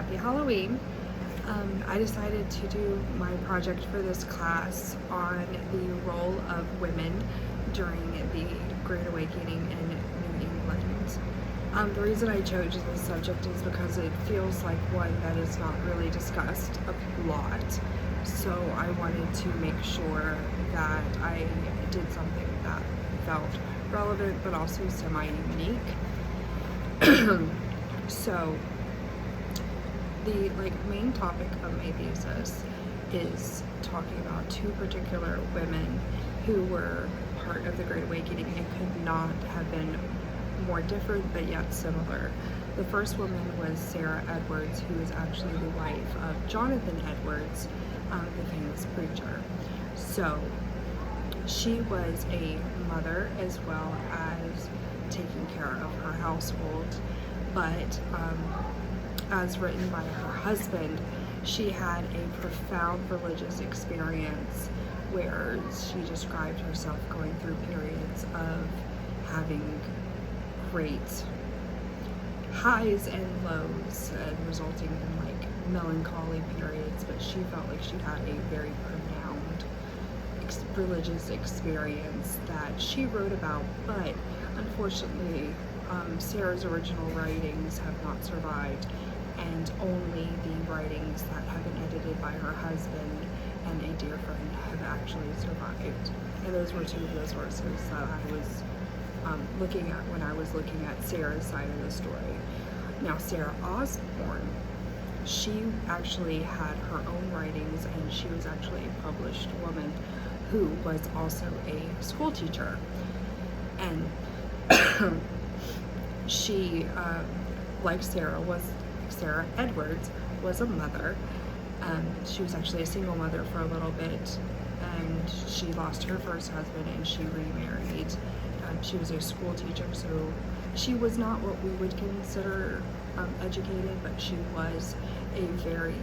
Happy Halloween. I decided to do my project for this class on the role of women during the Great Awakening in New England. The reason I chose this subject is because it feels like one that is not really discussed a lot. So I wanted to make sure that I did something that felt relevant but also semi-unique. So the main topic of my thesis is talking about two particular women who were part of the Great Awakening and could not have been more different but yet similar. The first woman was Sarah Edwards, who is actually the wife of Jonathan Edwards, the famous preacher. So she was a mother as well as taking care of her household, but as written by her husband, she had a profound religious experience where she described herself going through periods of having great highs and lows and resulting in melancholy periods, but she felt like she had a very profound religious experience that she wrote about, but unfortunately Sarah's original writings have not survived, and only the writings that have been edited by her husband and a dear friend have actually survived. And those were two of the sources that I was looking at when I was looking at Sarah's side of the story. Now, Sarah Osborn, she actually had her own writings, and she was actually a published woman who was also a school teacher. And she, like Sarah Edwards, was a mother. She was actually a single mother for a little bit, and she lost her first husband and she remarried. She was a school teacher, so she was not what we would consider educated, but she was a very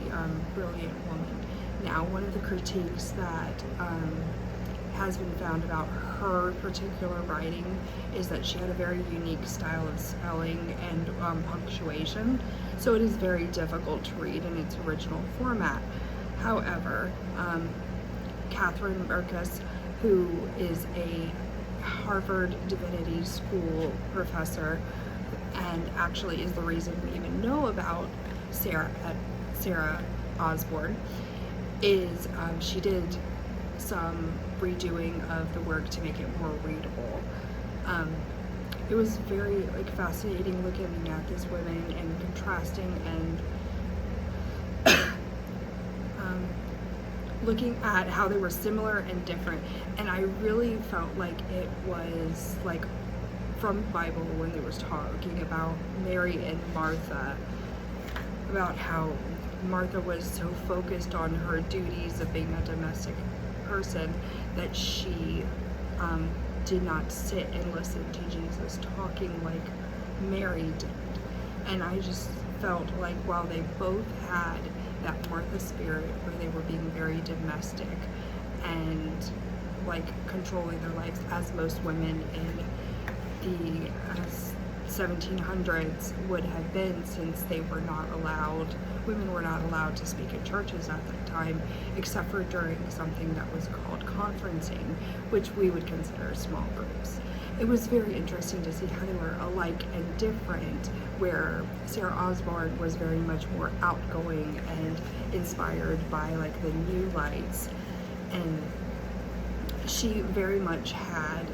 brilliant woman. Now, one of the critiques that has been found about her particular writing is that she had a very unique style of spelling and punctuation, so it is very difficult to read in its original format. However, Catherine Burkus, who is a Harvard Divinity School professor and actually is the reason we even know about Sarah Osborn, is she did some redoing of the work to make it more readable. It was very fascinating looking at these women and contrasting and looking at how they were similar and different. And I really felt like it was from the Bible when they were talking about Mary and Martha, about how Martha was so focused on her duties of being a domestic person that she did not sit and listen to Jesus talking like Mary did. And I just felt like while they both had that Martha spirit where they were being very domestic and controlling their lives, as most women in the 1700s would have been, since women were not allowed to speak in churches at that time, except for during something that was called conferencing, which we would consider small groups. It was very interesting to see how they were alike and different, where Sarah Osborn was very much more outgoing and inspired by the new lights, and she very much had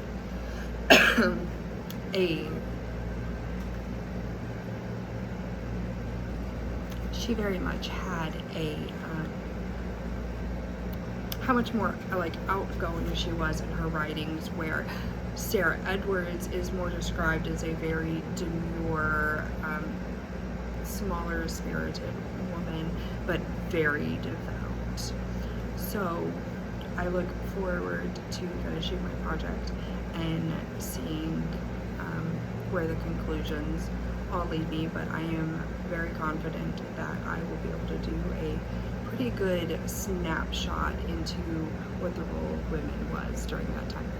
how much more outgoing she was in her writings, where Sarah Edwards is more described as a very demure, smaller spirited woman, but very devout. So I look forward to finishing my project and seeing where the conclusions all lead me, but I am very confident that I will be able to do a pretty good snapshot into what the role of women was during that time.